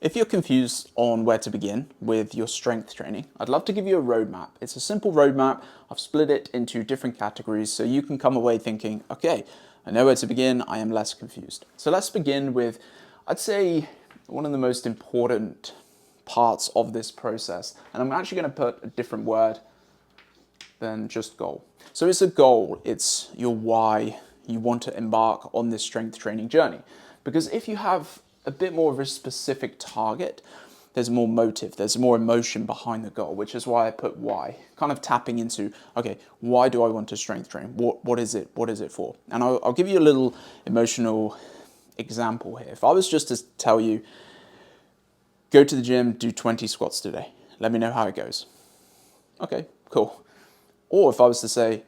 If you're confused on where to begin with your strength training, I'd love to give you a roadmap. It's a simple roadmap. I've split it into different categories so you can come away thinking, okay, I know where to begin, I am less confused. So let's begin with, I'd say, one of the most important parts of this process. And I'm actually going to put a different word than just goal. So it's a goal, it's your why you want to embark on this strength training journey. Because if you have a bit more of a specific target, there's more motive, there's more emotion behind the goal, which is why I put why. Kind of tapping into, okay, why do I want to strength train? What is it? What is it for? And I'll give you a little emotional example here. If I was just to tell you, go to the gym, do 20 squats today. Let me know how it goes. Okay, cool. Or if I was to say,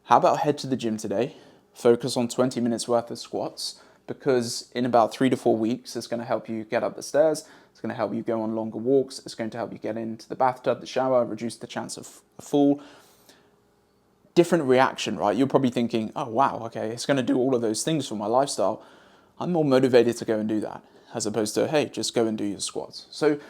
how about head to the gym today, focus on 20 minutes worth of squats, because in about 3 to 4 weeks, it's going to help you get up the stairs, it's going to help you go on longer walks, it's going to help you get into the bathtub, the shower, reduce the chance of a fall. Different reaction, right? You're probably thinking, oh wow, okay, it's going to do all of those things for my lifestyle. I'm more motivated to go and do that, as opposed to, hey, just go and do your squats. So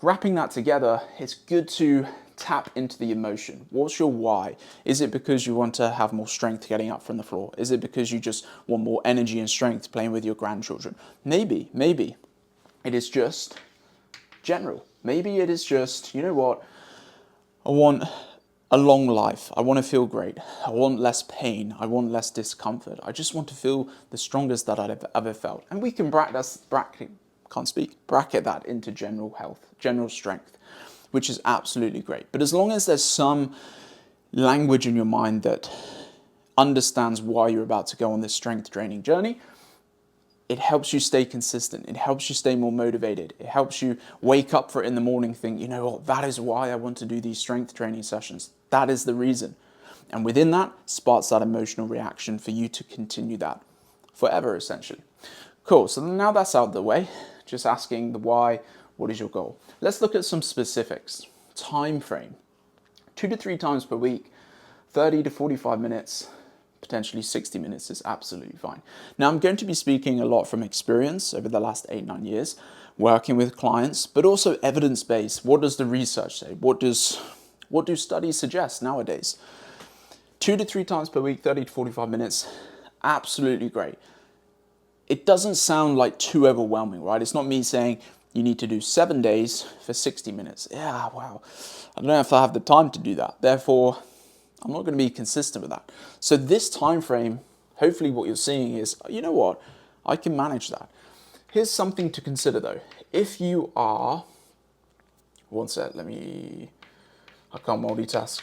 wrapping that together, it's good to tap into the emotion. What's your why? Is it because you want to have more strength getting up from the floor? Is it because you just want more energy and strength playing with your grandchildren? Maybe it is just general. Maybe it is just, you know what? I want a long life. I want to feel great. I want less pain. I want less discomfort. I just want to feel the strongest that I've ever felt. And we can bracket that into general health, general strength, which is absolutely great. But as long as there's some language in your mind that understands why you're about to go on this strength training journey, it helps you stay consistent. It helps you stay more motivated. It helps you wake up for it in the morning, think, you know what, that is why I want to do these strength training sessions. That is the reason. And within that, sparks that emotional reaction for you to continue that forever, essentially. Cool, so now that's out of the way, just asking the why, what is your goal? Let's look at some specifics. Time frame, 2 to 3 times per week, 30 to 45 minutes, potentially 60 minutes is absolutely fine. Now I'm going to be speaking a lot from experience over the last 8-9 years, working with clients, but also evidence-based. What does the research say? What do studies suggest nowadays? 2 to 3 times per week, 30 to 45 minutes, absolutely great. It doesn't sound like too overwhelming, right? It's not me saying you need to do 7 days for 60 minutes. Yeah, wow. I don't know if I have the time to do that. Therefore, I'm not going to be consistent with that. So this time frame, hopefully what you're seeing is, you know what? I can manage that. Here's something to consider though. If you are, one sec, I can't multitask.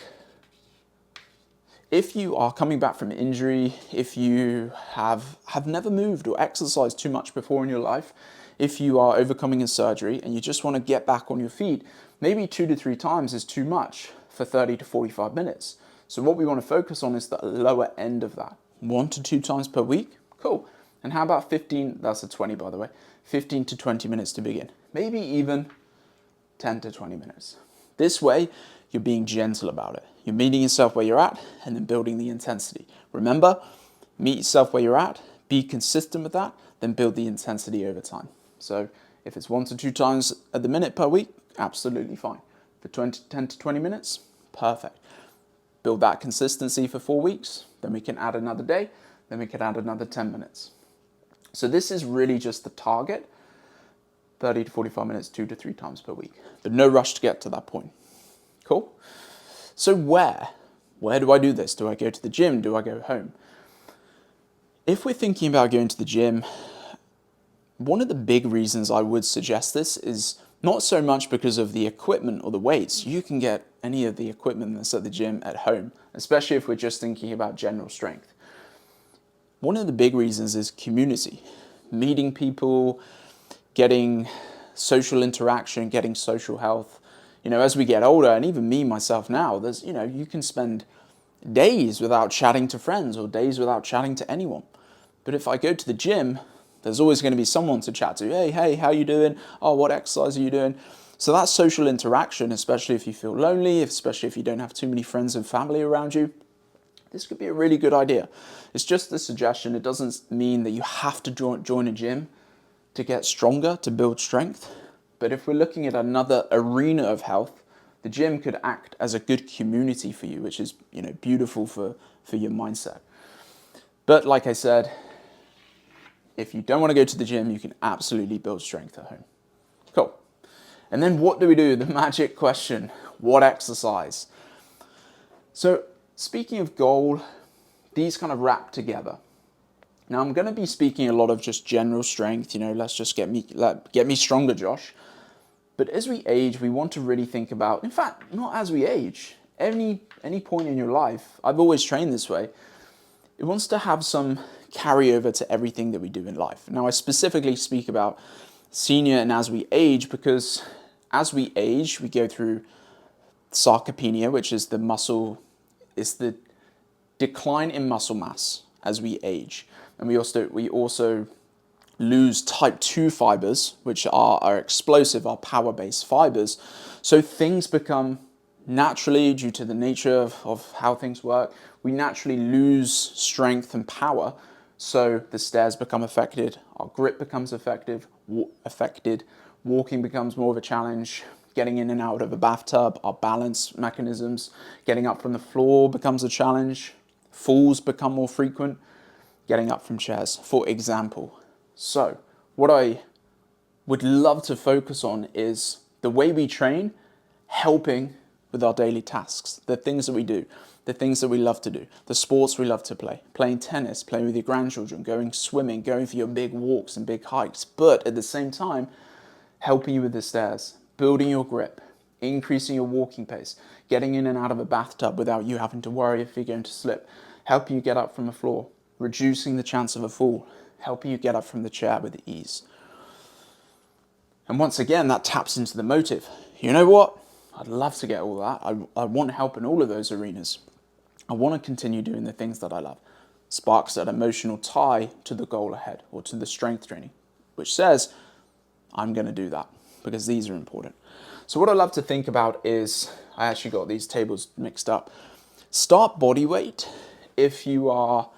If you are coming back from injury, if you have never moved or exercised too much before in your life, if you are overcoming a surgery and you just want to get back on your feet, maybe 2 to 3 times is too much for 30 to 45 minutes. So what we want to focus on is the lower end of that. 1 to 2 times per week, cool. And how about 15, that's a 20 by the way, 15 to 20 minutes to begin. Maybe even 10 to 20 minutes. This way, you're being gentle about it. You're meeting yourself where you're at and then building the intensity. Remember, meet yourself where you're at, be consistent with that, then build the intensity over time. So if it's 1 to 2 times at the minute per week, absolutely fine. For 10 to 20 minutes, perfect. Build that consistency for 4 weeks, then we can add another day, then we can add another 10 minutes. So this is really just the target, 30 to 45 minutes, 2 to 3 times per week. But no rush to get to that point. Cool? So where do I do this? Do I go to the gym? Do I go home? If we're thinking about going to the gym, one of the big reasons I would suggest this is not so much because of the equipment or the weights. You can get any of the equipment that's at the gym at home, especially if we're just thinking about general strength. One of the big reasons is community. Meeting people, getting social interaction, getting social health. You know, as we get older, and even me, myself now, you can spend days without chatting to friends or days without chatting to anyone. But if I go to the gym, there's always going to be someone to chat to. Hey, how you doing? Oh, what exercise are you doing? So that social interaction, especially if you feel lonely, especially if you don't have too many friends and family around you, this could be a really good idea. It's just a suggestion. It doesn't mean that you have to join a gym to get stronger, to build strength. But if we're looking at another arena of health, the gym could act as a good community for you, which is, beautiful for your mindset. But like I said, if you don't want to go to the gym, you can absolutely build strength at home. Cool. And then what do we do? The magic question, what exercise? So speaking of goal, these kind of wrap together. Now I'm going to be speaking a lot of just general strength, let's just get me stronger, Josh. But as we age, we want to really think about, in fact, not as we age, any point in your life, I've always trained this way, it wants to have some carryover to everything that we do in life. Now I specifically speak about senior and as we age, because as we age, we go through sarcopenia, which is the decline in muscle mass as we age. And we also lose type 2 fibers, which are our explosive, our power-based fibers. So things become naturally, due to the nature of how things work, we naturally lose strength and power. So the stairs become affected, our grip becomes affected, walking becomes more of a challenge, getting in and out of a bathtub, our balance mechanisms, getting up from the floor becomes a challenge, falls become more frequent, getting up from chairs, for example. So what I would love to focus on is the way we train, helping with our daily tasks, the things that we do, the things that we love to do, the sports we love to play, playing tennis, playing with your grandchildren, going swimming, going for your big walks and big hikes, but at the same time, helping you with the stairs, building your grip, increasing your walking pace, getting in and out of a bathtub without you having to worry if you're going to slip, helping you get up from the floor, reducing the chance of a fall, helping you get up from the chair with ease. And once again, that taps into the motive. You know what? I'd love to get all that. I want help in all of those arenas. I want to continue doing the things that I love. Sparks that emotional tie to the goal ahead or to the strength training, which says, I'm going to do that because these are important. So what I love to think about is, I actually got these tables mixed up. Start body weight if you are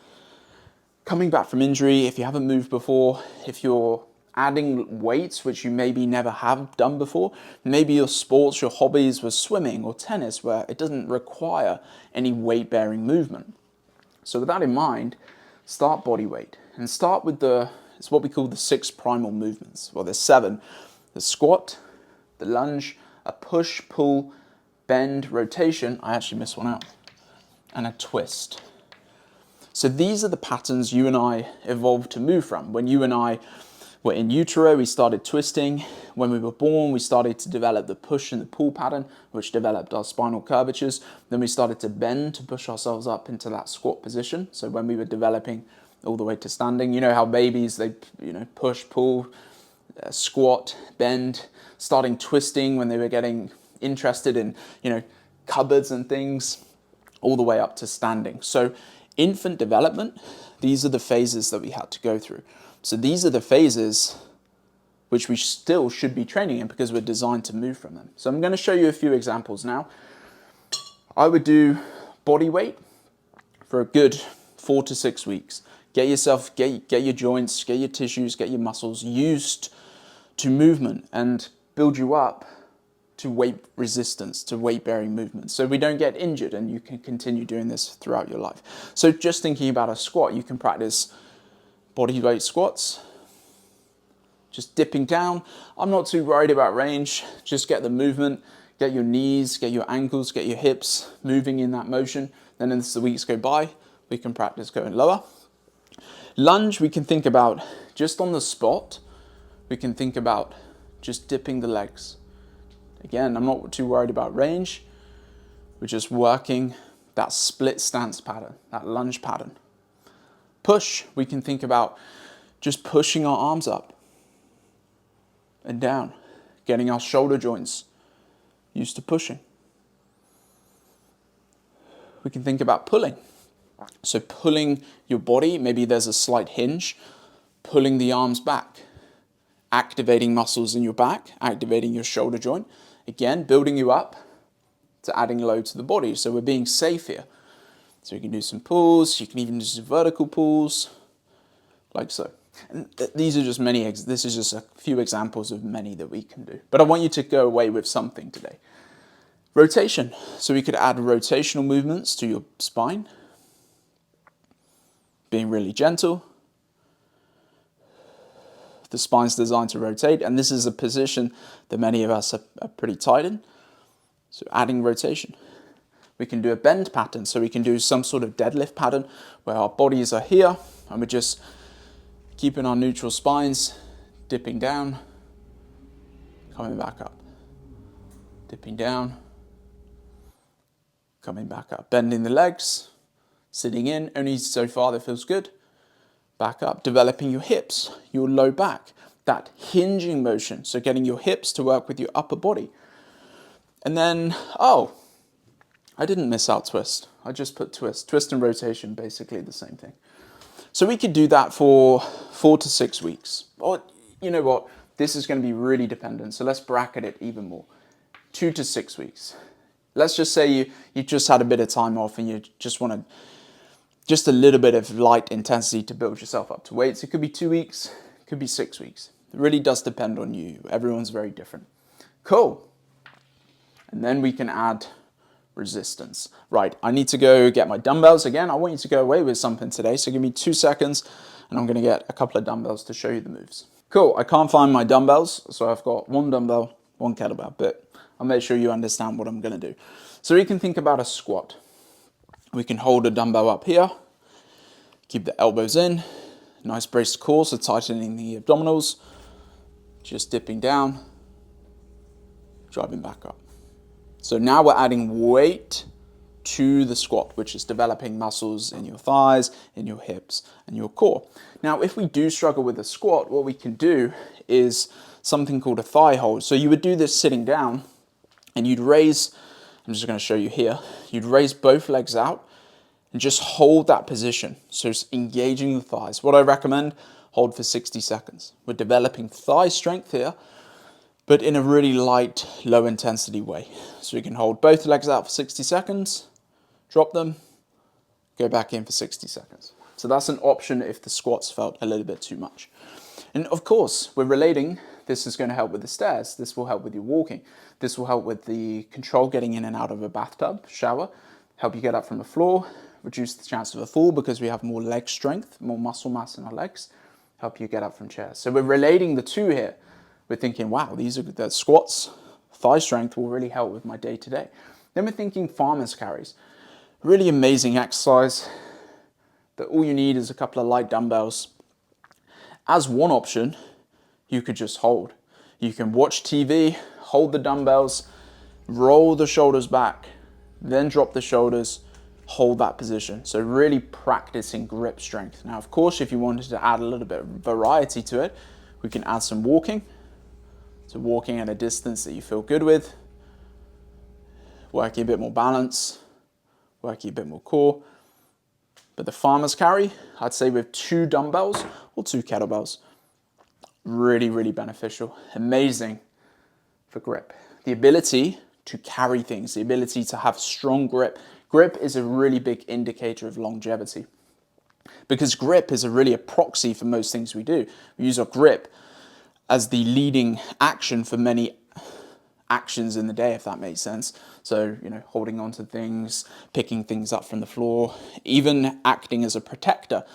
coming back from injury, if you haven't moved before, if you're adding weights, which you maybe never have done before. Maybe your sports, your hobbies were swimming or tennis, where it doesn't require any weight-bearing movement. So with that in mind, start body weight and start with it's what we call the 6 primal movements. Well, there's 7. The squat, the lunge, a push, pull, bend, rotation. I actually missed one out. And a twist. So these are the patterns you and I evolved to move from. When you and I were in utero, we started twisting. When we were born, we started to develop the push and the pull pattern, which developed our spinal curvatures. Then we started to bend to push ourselves up into that squat position. So when we were developing all the way to standing, you know how babies, they push, pull, squat, bend, starting twisting when they were getting interested in, cupboards and things, all the way up to standing. So infant development, these are the phases that we had to go through. So these are the phases which we still should be training in because we're designed to move from them. So I'm going to show you a few examples now. I would do body weight for a good 4 to 6 weeks. Get your joints, get your tissues, get your muscles used to movement and build you up to weight resistance, to weight-bearing movements, so we don't get injured and you can continue doing this throughout your life. So just thinking about a squat, you can practice body weight squats, just dipping down. I'm not too worried about range, just get the movement, get your knees, get your ankles, get your hips moving in that motion. Then as the weeks go by, we can practice going lower. Lunge, we can think about just on the spot, we can think about just dipping the legs. Again, I'm not too worried about range. We're just working that split stance pattern, that lunge pattern. Push, we can think about just pushing our arms up and down, getting our shoulder joints used to pushing. We can think about pulling. So pulling your body, maybe there's a slight hinge, pulling the arms back, activating muscles in your back, activating your shoulder joint. Again, building you up to adding load to the body. So we're being safe here. So you can do some pulls, you can even do some vertical pulls, like so. And these are just many, this is just a few examples of many that we can do. But I want you to go away with something today. Rotation. So we could add rotational movements to your spine. Being really gentle. The spine's designed to rotate, and this is a position that many of us are pretty tight in. So adding rotation. We can do a bend pattern, so we can do some sort of deadlift pattern where our bodies are here and we're just keeping our neutral spines, dipping down, coming back up. Dipping down, coming back up. Bending the legs, sitting in, only so far that feels good. Back up, developing your hips, your low back, that hinging motion, so getting your hips to work with your upper body. And then, I didn't miss out twist. I just put twist. Twist and rotation, basically the same thing. So we could do that for 4 to 6 weeks. Or, you know what, this is going to be really dependent, so let's bracket it even more. 2 to 6 weeks. Let's just say you just had a bit of time off and you just want just a little bit of light intensity to build yourself up to weights. It could be 2 weeks, it could be 6 weeks. It really does depend on you. Everyone's very different. Cool. And then we can add resistance. Right, I need to go get my dumbbells again. I want you to go away with something today, so give me 2 seconds and I'm going to get a couple of dumbbells to show you the moves. Cool, I can't find my dumbbells, so I've got 1 dumbbell, 1 kettlebell, but I'll make sure you understand what I'm going to do. So we can think about a squat. We can hold a dumbbell up here, keep the elbows in, nice braced core, so tightening the abdominals, just dipping down, driving back up. So now we're adding weight to the squat, which is developing muscles in your thighs, in your hips, and your core. Now, if we do struggle with a squat, what we can do is something called a thigh hold. So you would do this sitting down, and you'd raise, I'm just going to show you here, you'd raise both legs out, and just hold that position. So it's engaging the thighs. What I recommend, hold for 60 seconds. We're developing thigh strength here, but in a really light, low intensity way. So you can hold both legs out for 60 seconds, drop them, go back in for 60 seconds. So that's an option if the squats felt a little bit too much. And of course, we're relating, this is going to help with the stairs, this will help with your walking, this will help with the control getting in and out of a bathtub, shower, help you get up from the floor, reduce the chance of a fall because we have more leg strength, more muscle mass in our legs, help you get up from chairs. So we're relating the two here. We're thinking, wow, these are the squats, thigh strength will really help with my day-to-day. Then we're thinking farmer's carries. Really amazing exercise that all you need is a couple of light dumbbells. As one option, you could just hold. You can watch TV, hold the dumbbells, roll the shoulders back, then drop the shoulders, hold that position. So really practicing grip strength. Now, of course, if you wanted to add a little bit of variety to it, we can add some walking. So walking at a distance that you feel good with, working a bit more balance, working a bit more core. But the farmer's carry, I'd say with 2 dumbbells or 2 kettlebells, really, really beneficial. Amazing for grip. The ability to carry things, the ability to have strong grip. Grip is a really big indicator of longevity because grip is really a proxy for most things we do. We use our grip as the leading action for many actions in the day, if that makes sense. So, holding on to things, picking things up from the floor, even acting as a protector.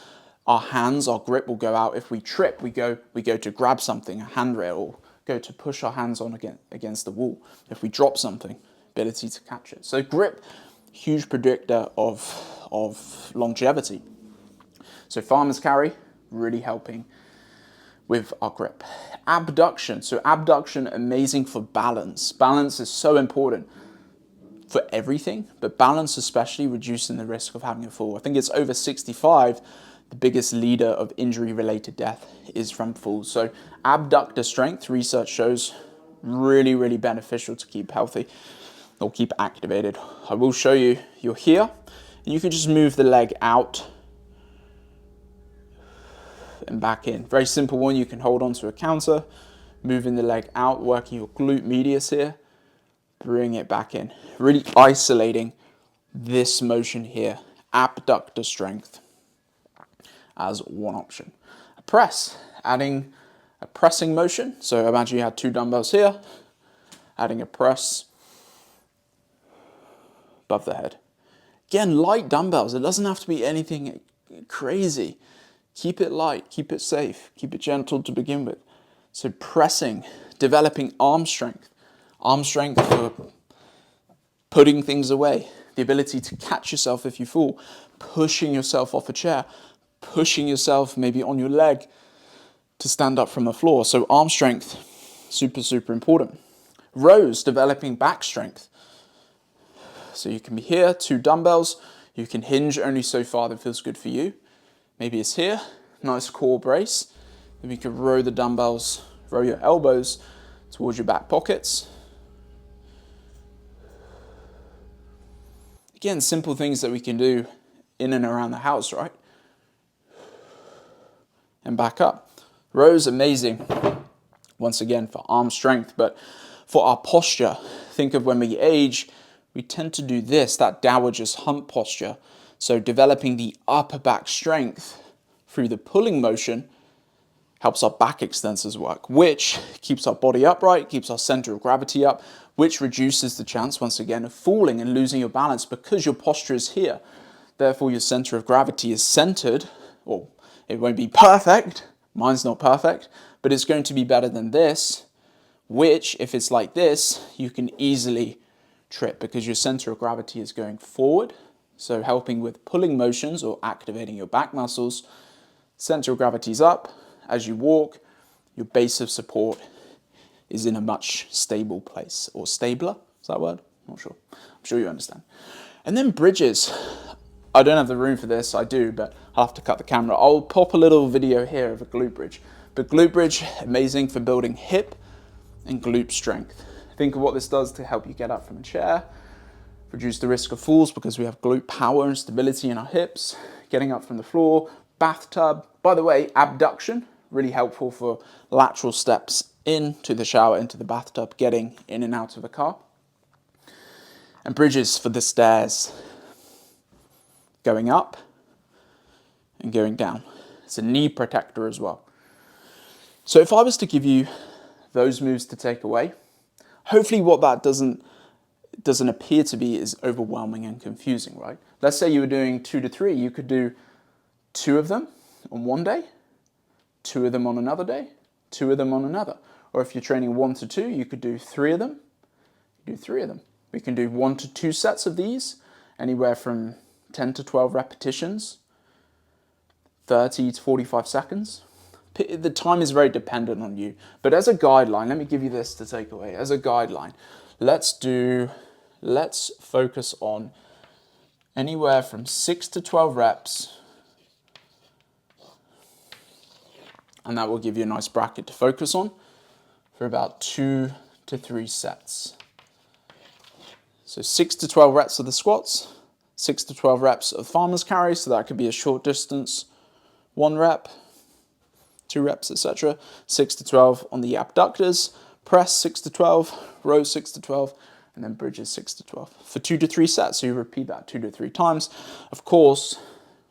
Our hands, our grip will go out. If we trip, we go to grab something, a handrail, or go to push our hands on against the wall. If we drop something, ability to catch it. So grip, huge predictor of longevity. So farmer's carry, really helping with our grip. Abduction. So abduction, amazing for balance. Balance is so important for everything, but balance especially, reducing the risk of having a fall. I think it's over 65, the biggest leader of injury-related death is from falls. So abductor strength, research shows, really, really beneficial to keep healthy or keep activated. I will show you, you're here, and you can just move the leg out and back in. Very simple one. You can hold onto a counter, moving the leg out, working your glute medius here, bring it back in. Really isolating this motion here. Abductor strength as one option. Press, adding a pressing motion. So imagine you had 2 dumbbells here, adding a press above the head. Again, light dumbbells. It doesn't have to be anything crazy. Keep it light, keep it safe, keep it gentle to begin with. So pressing, developing arm strength for putting things away, the ability to catch yourself if you fall, pushing yourself off a chair, pushing yourself maybe on your leg to stand up from the floor. So arm strength, super, super important. Rows, developing back strength. So you can be here, 2 dumbbells. You can hinge only so far that feels good for you. Maybe it's here, nice core brace. Then we can row the dumbbells, row your elbows towards your back pockets. Again, simple things that we can do in and around the house, right? And back up. Rows, amazing, once again, for arm strength, but for our posture, think of when we age, we tend to do this, that dowager's hump posture. So developing the upper back strength through the pulling motion helps our back extensors work, which keeps our body upright, keeps our center of gravity up, which reduces the chance, once again, of falling and losing your balance because your posture is here. Therefore, your center of gravity is centered, or it won't be perfect. Mine's not perfect, but it's going to be better than this, which, if it's like this, you can easily trip because your center of gravity is going forward. So helping with pulling motions or activating your back muscles, center of gravity is up. As you walk, your base of support is in a much stable place, or stabler, is that a word? Not sure. I'm sure you understand. And then bridges. I don't have the room for this, I do, but I'll have to cut the camera. I'll pop a little video here of a glute bridge. But glute bridge, amazing for building hip and glute strength. Think of what this does to help you get up from a chair, reduce the risk of falls because we have glute power and stability in our hips, getting up from the floor, bathtub. By the way, abduction, really helpful for lateral steps into the shower, into the bathtub, getting in and out of a car. And bridges for the stairs, going up and going down. It's a knee protector as well. So if I was to give you those moves to take away, hopefully what that doesn't appear to be is overwhelming and confusing, right? Let's say you were doing 2 to 3, you could do 2 of them on one day, 2 of them on another day, 2 of them on another. Or if you're training 1 to 2, you could do 3 of them, do 3 of them. We can do 1 to 2 sets of these, anywhere from 10 to 12 repetitions, 30 to 45 seconds. The time is very dependent on you. But as a guideline, let me give you this to take away. As a guideline, let's focus on anywhere from 6 to 12 reps. And that will give you a nice bracket to focus on for about 2 to 3 sets. So 6 to 12 reps of the squats, 6 to 12 reps of farmer's carry, so that could be a short distance, 1 rep, 2 reps, etc. 6 to 12 on the abductors, press 6 to 12, row 6 to 12, and then bridges 6 to 12 for 2 to 3 sets. So you repeat that 2 to 3 times, of course,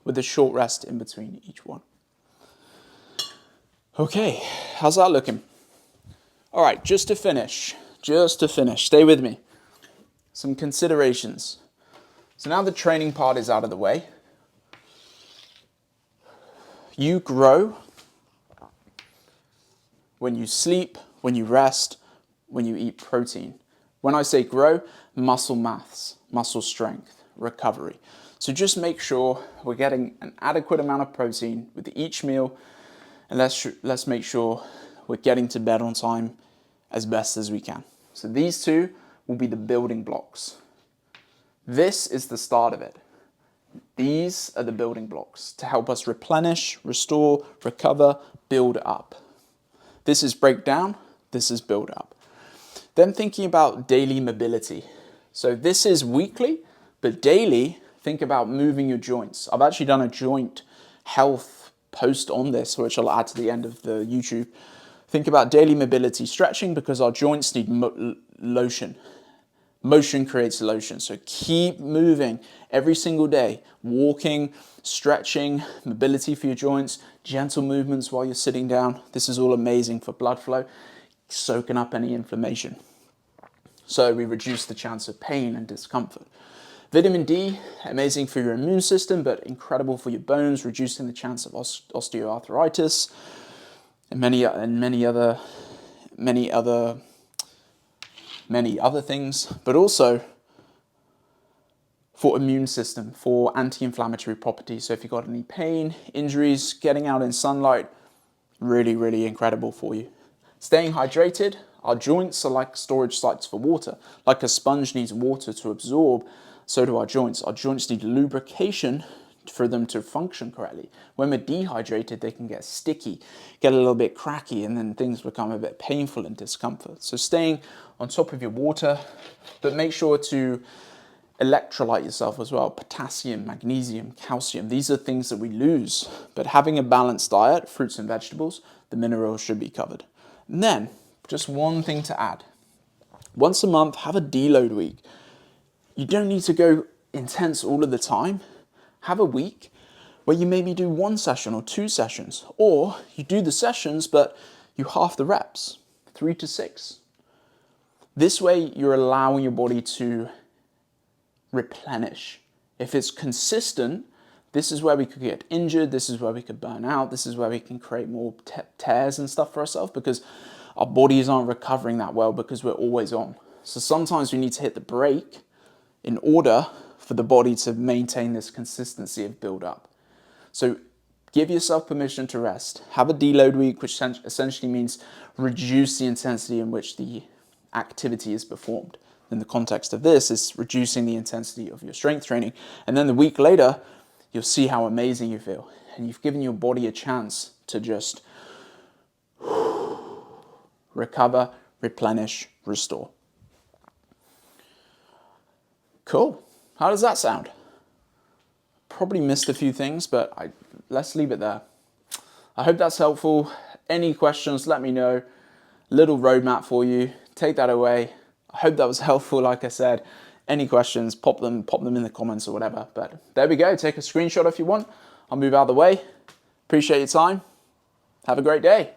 with a short rest in between each one. Okay, how's that looking? All right, just to finish, stay with me. Some considerations. So now the training part is out of the way. You grow when you sleep, when you rest, when you eat protein. When I say grow, muscle mass, muscle strength, recovery. So just make sure we're getting an adequate amount of protein with each meal, and let's make sure we're getting to bed on time as best as we can. So these 2 will be the building blocks. This is the start of it. These are the building blocks to help us replenish, restore, recover, build up. This is breakdown, this is build up. Then thinking about daily mobility. So this is weekly, but daily, think about moving your joints. I've actually done a joint health post on this, which I'll add to the end of the YouTube. Think about daily mobility, stretching, because our joints need lotion. Motion creates lotion, so keep moving every single day. Walking, stretching, mobility for your joints, gentle movements while you're sitting down. This is all amazing for blood flow, soaking up any inflammation. So we reduce the chance of pain and discomfort. Vitamin D, amazing for your immune system, but incredible for your bones, reducing the chance of osteoarthritis and many other things, but also for immune system, for anti-inflammatory properties. So if you've got any pain, injuries, getting out in sunlight, really, really incredible for you. Staying hydrated. Our joints are like storage sites for water. Like a sponge needs water to absorb, so do our joints. Our joints need lubrication for them to function correctly. When we're dehydrated, they can get sticky, get a little bit cracky, and then things become a bit painful and discomfort. So staying on top of your water, but make sure to electrolyte yourself as well. Potassium, magnesium, calcium, these are things that we lose. But having a balanced diet, fruits and vegetables, the minerals should be covered. And then, just one thing to add. Once a month, have a deload week. You don't need to go intense all of the time. Have a week where you maybe do 1 session or 2 sessions, or you do the sessions, but you half the reps, 3 to 6. This way, you're allowing your body to replenish. If it's consistent, this is where we could get injured, this is where we could burn out, this is where we can create more tears and stuff for ourselves, because our bodies aren't recovering that well because we're always on. So sometimes we need to hit the brake in order for the body to maintain this consistency of build up. So give yourself permission to rest. Have a deload week, which essentially means reduce the intensity in which the activity is performed. In the context of this, is reducing the intensity of your strength training. And then the week later, you'll see how amazing you feel. And you've given your body a chance to just recover, replenish, restore. Cool. How does that sound? Probably missed a few things, but let's leave it there. I hope that's helpful. Any questions, let me know. Little roadmap for you. Take that away. I hope that was helpful. Like I said, any questions, pop them in the comments or whatever. But there we go. Take a screenshot if you want. I'll move out of the way. Appreciate your time. Have a great day.